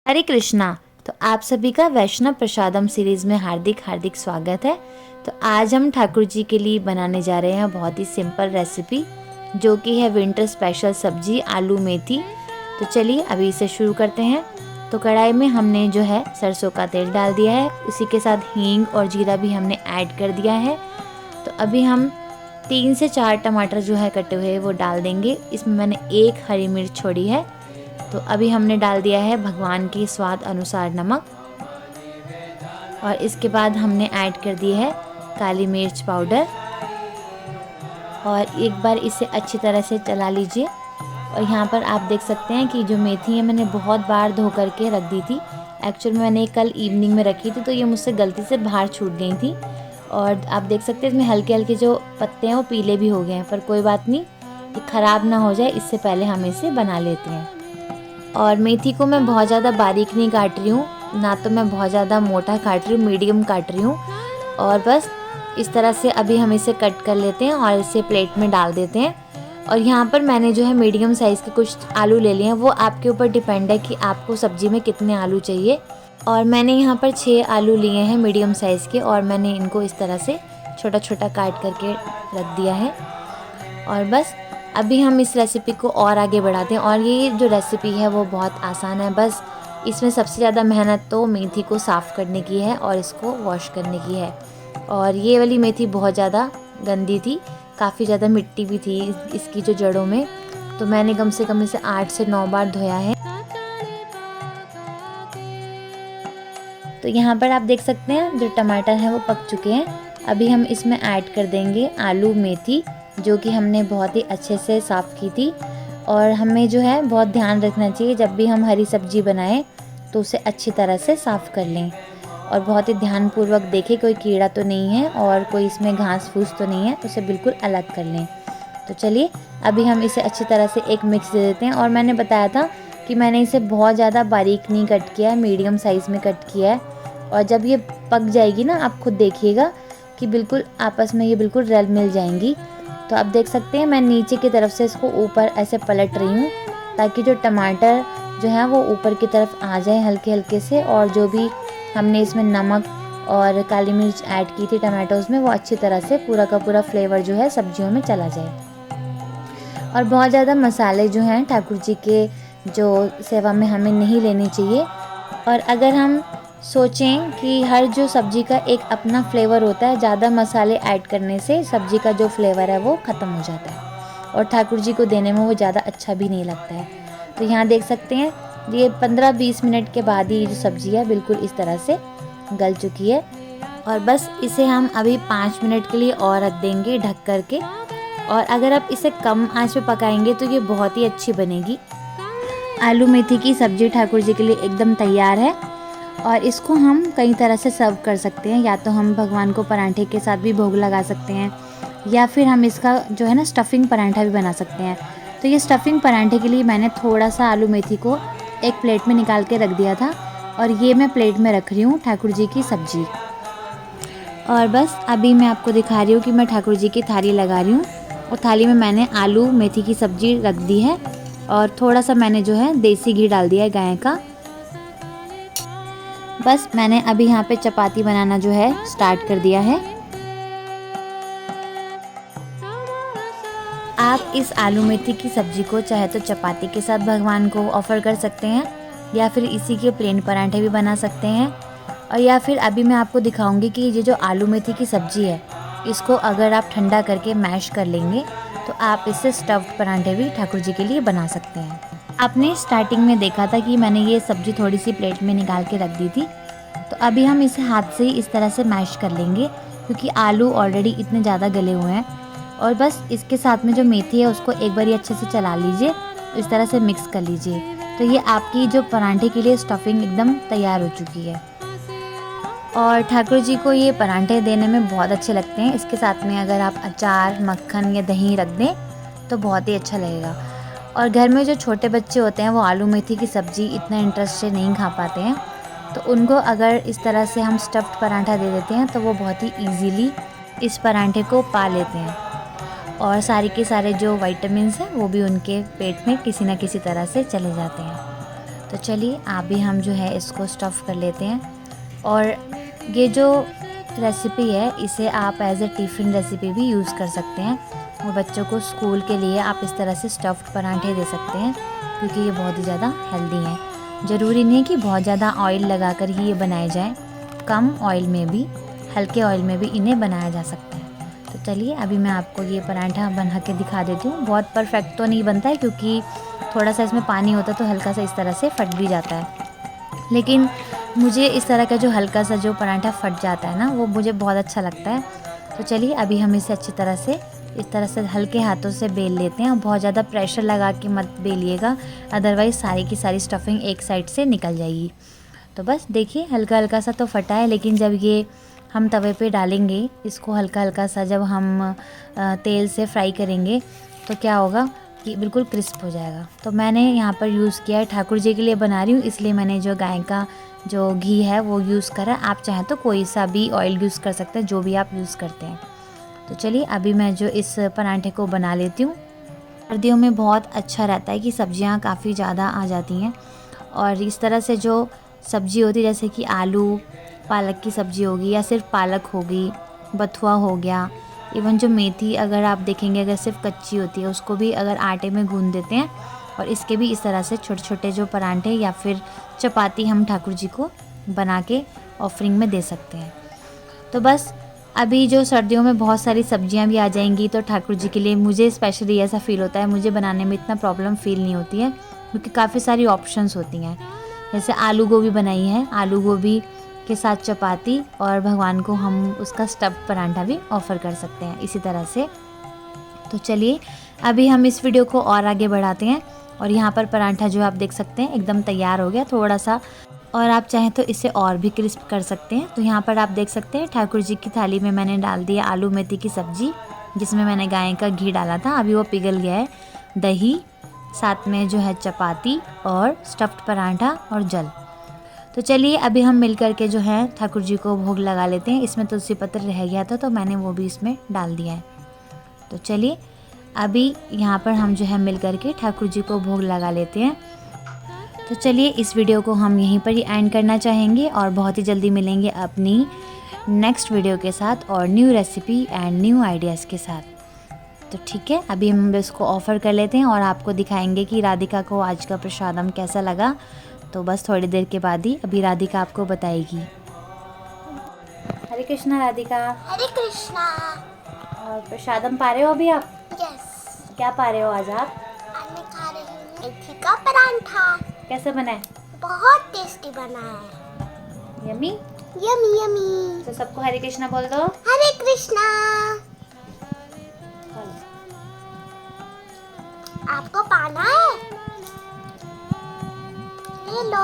हरे कृष्णा। तो आप सभी का वैष्णव प्रसादम सीरीज़ में हार्दिक हार्दिक स्वागत है। तो आज हम ठाकुर जी के लिए बनाने जा रहे हैं बहुत ही सिंपल रेसिपी, जो कि है विंटर स्पेशल सब्जी आलू मेथी। तो चलिए अभी इसे शुरू करते हैं। तो कढ़ाई में हमने जो है सरसों का तेल डाल दिया है, उसी के साथ हींग और जीरा भी हमने ऐड कर दिया है। तो अभी हम 3 से 4 टमाटर जो है कटे हुए वो डाल देंगे। इसमें मैंने 1 हरी मिर्च छोड़ी है। तो अभी हमने डाल दिया है भगवान के स्वाद अनुसार नमक, और इसके बाद हमने ऐड कर दी है काली मिर्च पाउडर, और एक बार इसे अच्छी तरह से चला लीजिए। और यहाँ पर आप देख सकते हैं कि जो मेथी है मैंने बहुत बार धो करके रख दी थी। एक्चुअल में मैंने कल इवनिंग में रखी थी, तो ये मुझसे गलती से बाहर छूट गई थी। और आप देख सकते हैं इसमें हल्के हल्के जो पत्ते हैं वो पीले भी हो गए हैं, पर कोई बात नहीं, ये ख़राब ना हो जाए इससे पहले हम इसे बना लेते हैं। और मेथी को मैं बहुत ज़्यादा बारीक नहीं काट रही हूँ, ना तो मैं बहुत ज़्यादा मोटा काट रही हूँ, मीडियम काट रही हूँ। और बस इस तरह से अभी हम इसे कट कर लेते हैं और इसे प्लेट में डाल देते हैं। और यहाँ पर मैंने जो है मीडियम साइज़ के कुछ आलू ले लिए हैं, वो आपके ऊपर डिपेंड है कि आपको सब्ज़ी में कितने आलू चाहिए। और मैंने यहाँ पर 6 आलू लिए हैं मीडियम साइज़ के, और मैंने इनको इस तरह से छोटा छोटा काट करके रख दिया है। और बस अभी हम इस रेसिपी को और आगे बढ़ाते हैं। और ये जो रेसिपी है वो बहुत आसान है, बस इसमें सबसे ज़्यादा मेहनत तो मेथी को साफ़ करने की है और इसको वॉश करने की है। और ये वाली मेथी बहुत ज़्यादा गंदी थी, काफ़ी ज़्यादा मिट्टी भी थी इसकी जो जड़ों में। तो मैंने कम से कम इसे 8 से 9 बार धोया है। तो यहाँ पर आप देख सकते हैं जो टमाटर हैं वो पक चुके हैं। अभी हम इसमें ऐड कर देंगे आलू मेथी, जो कि हमने बहुत ही अच्छे से साफ़ की थी। और हमें जो है बहुत ध्यान रखना चाहिए, जब भी हम हरी सब्जी बनाएं तो उसे अच्छी तरह से साफ़ कर लें, और बहुत ही ध्यानपूर्वक देखें कोई कीड़ा तो नहीं है और कोई इसमें घास फूस तो नहीं है, उसे बिल्कुल अलग कर लें। तो चलिए अभी हम इसे अच्छी तरह से एक मिक्स दे देते हैं। और मैंने बताया था कि मैंने इसे बहुत ज़्यादा बारीक नहीं कट किया है, मीडियम साइज़ में कट किया है। और जब ये पक जाएगी ना, आप खुद देखिएगा कि बिल्कुल आपस में ये बिल्कुल रल मिल जाएंगी। तो आप देख सकते हैं मैं नीचे की तरफ से इसको ऊपर ऐसे पलट रही हूँ, ताकि जो टमाटर जो है वो ऊपर की तरफ आ जाए हल्के हल्के से, और जो भी हमने इसमें नमक और काली मिर्च ऐड की थी टमाटोज़ में, वो अच्छी तरह से पूरा का पूरा फ्लेवर जो है सब्जियों में चला जाए। और बहुत ज़्यादा मसाले जो हैं ठाकुर जी के जो सेवा में हमें नहीं लेने चाहिए। और अगर हम सोचें कि हर जो सब्ज़ी का एक अपना फ्लेवर होता है, ज़्यादा मसाले ऐड करने से सब्ज़ी का जो फ्लेवर है वो ख़त्म हो जाता है, और ठाकुर जी को देने में वो ज़्यादा अच्छा भी नहीं लगता है। तो यहाँ देख सकते हैं ये 15-20 मिनट के बाद ही जो सब्ज़ी है बिल्कुल इस तरह से गल चुकी है। और बस इसे हम अभी 5 मिनट के लिए और रख देंगे ढक करके। और अगर आप इसे कम आंच पे पकाएंगे तो ये बहुत ही अच्छी बनेगी। आलू मेथी की सब्ज़ी ठाकुर जी के लिए एकदम तैयार है, और इसको हम कई तरह से सर्व कर सकते हैं। या तो हम भगवान को पराठे के साथ भी भोग लगा सकते हैं, या फिर हम इसका जो है ना स्टफिंग पराठा भी बना सकते हैं। तो ये स्टफिंग पराठे के लिए मैंने थोड़ा सा आलू मेथी को एक प्लेट में निकाल के रख दिया था, और ये मैं प्लेट में रख रही हूँ ठाकुर जी की सब्ज़ी। और बस अभी मैं आपको दिखा रही हूँ कि मैं ठाकुर जी की थाली लगा रही हूँ, और थाली में मैंने आलू मेथी की सब्ज़ी रख दी है, और थोड़ा सा मैंने जो है देसी घी डाल दिया है गाय का। बस मैंने अभी यहाँ पे चपाती बनाना जो है स्टार्ट कर दिया है। आप इस आलू मेथी की सब्ज़ी को चाहे तो चपाती के साथ भगवान को ऑफ़र कर सकते हैं, या फिर इसी के प्लेन पराठे भी बना सकते हैं। और या फिर अभी मैं आपको दिखाऊंगी कि ये जो आलू मेथी की सब्ज़ी है, इसको अगर आप ठंडा करके मैश कर लेंगे तो आप इससे स्टफ्ड पराठे भी ठाकुर जी के लिए बना सकते हैं। आपने स्टार्टिंग में देखा था कि मैंने ये सब्ज़ी थोड़ी सी प्लेट में निकाल के रख दी थी। तो अभी हम इसे हाथ से ही इस तरह से मैश कर लेंगे, क्योंकि आलू ऑलरेडी इतने ज़्यादा गले हुए हैं। और बस इसके साथ में जो मेथी है उसको एक बार अच्छे से चला लीजिए, इस तरह से मिक्स कर लीजिए। तो ये आपकी जो पराठे के लिए स्टफिंग एकदम तैयार हो चुकी है। और ठाकुर जी को ये पराठे देने में बहुत अच्छे लगते हैं। इसके साथ में अगर आप अचार, मक्खन या दही रख दें तो बहुत ही अच्छा लगेगा। और घर में जो छोटे बच्चे होते हैं वो आलू मेथी की सब्ज़ी इतना इंटरेस्ट से नहीं खा पाते हैं, तो उनको अगर इस तरह से हम स्टफ्ड पराठा दे देते हैं तो वो बहुत ही ईजीली इस पराठे को पा लेते हैं, और सारे के सारे जो विटामिन्स हैं वो भी उनके पेट में किसी न किसी तरह से चले जाते हैं। तो चलिए अभी हम जो है इसको स्टफ़ कर लेते हैं। और ये जो रेसिपी है इसे आप एज ए टिफ़िन रेसिपी भी यूज़ कर सकते हैं, और बच्चों को स्कूल के लिए आप इस तरह से स्टफ़्ड पराठे दे सकते हैं, क्योंकि ये बहुत ही ज़्यादा हेल्दी हैं। ज़रूरी नहीं है कि बहुत ज़्यादा ऑयल लगाकर ही ये बनाए जाएं, कम ऑयल में भी, हल्के ऑयल में भी इन्हें बनाया जा सकता है। तो चलिए अभी मैं आपको ये पराठा बना के दिखा देती हूँ। बहुत परफेक्ट तो नहीं बनता है, क्योंकि थोड़ा सा इसमें पानी होता है तो हल्का सा इस तरह से फट भी जाता है, लेकिन मुझे इस तरह का जो हल्का सा जो पराठा फट जाता है ना, वो मुझे बहुत अच्छा लगता है। तो चलिए अभी हम इसे अच्छी तरह से इस तरह से हल्के हाथों से बेल लेते हैं, और बहुत ज़्यादा प्रेशर लगा के मत बेलिएगा, अदरवाइज़ सारी की सारी स्टफिंग एक साइड से निकल जाएगी। तो बस देखिए हल्का हल्का सा तो फटा है, लेकिन जब ये हम तवे पे डालेंगे इसको हल्का हल्का सा, जब हम तेल से फ्राई करेंगे तो क्या होगा कि बिल्कुल क्रिस्प हो जाएगा। तो मैंने यहाँ पर यूज़ किया है, ठाकुर जी के लिए बना रही हूँ, इसलिए मैंने जो गाय का जो घी है वो यूज़ करा। आप चाहें तो कोई सा भी ऑयल यूज़ कर सकते हैं, जो भी आप यूज़ करते हैं। तो चलिए अभी मैं जो इस पराठे को बना लेती हूँ। सर्दियों में बहुत अच्छा रहता है कि सब्जियाँ काफ़ी ज़्यादा आ जाती हैं, और इस तरह से जो सब्ज़ी होती है जैसे कि आलू पालक की सब्ज़ी होगी, या सिर्फ पालक होगी, बथुआ हो गया, इवन जो मेथी अगर आप देखेंगे अगर सिर्फ कच्ची होती है उसको भी अगर आटे में गूंद देते हैं, और इसके भी इस तरह से छोटे छोटे जो पराठे या फिर चपाती हम ठाकुर जी को बना के ऑफरिंग में दे सकते हैं। तो बस अभी जो सर्दियों में बहुत सारी सब्जियां भी आ जाएंगी, तो ठाकुर जी के लिए मुझे स्पेशली ऐसा फ़ील होता है, मुझे बनाने में इतना प्रॉब्लम फ़ील नहीं होती है, क्योंकि काफ़ी सारी ऑप्शंस होती हैं। जैसे आलू गोभी बनाई है, आलू गोभी के साथ चपाती, और भगवान को हम उसका स्टफ़्ड पराठा भी ऑफ़र कर सकते हैं इसी तरह से। तो चलिए अभी हम इस वीडियो को और आगे बढ़ाते हैं, और यहाँ पर पराठा जो आप देख सकते हैं एकदम तैयार हो गया थोड़ा सा, और आप चाहें तो इसे और भी क्रिस्प कर सकते हैं। तो यहाँ पर आप देख सकते हैं ठाकुर जी की थाली में मैंने डाल दिया आलू मेथी की सब्ज़ी, जिसमें मैंने गाय का घी डाला था, अभी वो पिघल गया है, दही, साथ में जो है चपाती और स्टफ़्ड पराठा और जल। तो चलिए अभी हम मिल कर के जो है ठाकुर जी को भोग लगा लेते हैं। इसमें तुलसी पत्र रह गया था तो मैंने वो भी इसमें डाल दिया है। तो चलिए अभी यहाँ पर हम जो है मिल कर के ठाकुर जी को भोग लगा लेते हैं। तो चलिए इस वीडियो को हम यहीं पर ही एंड करना चाहेंगे, और बहुत ही जल्दी मिलेंगे अपनी नेक्स्ट वीडियो के साथ और new recipe and new ideas के साथ। तो ठीक है अभी हम इसको ऑफ़र कर लेते हैं, और आपको दिखाएंगे कि राधिका को आज का प्रसादम कैसा लगा। तो बस थोड़ी देर के बाद ही अभी राधिका आपको बताएगी। हरे कृष्णा राधिका। हरे कृष्णा। और प्रसादम पा रहे हो अभी आप? यस। क्या पा रहे हो आज आप? आज मैं खा रही हूँ मेथी का पराठा। कैसे बना है? बहुत टेस्टी बना है। Yummy yummy yummy. तो सबको हरे कृष्णा बोल दो। हरे कृष्णा। आपको पाना है? ले लो।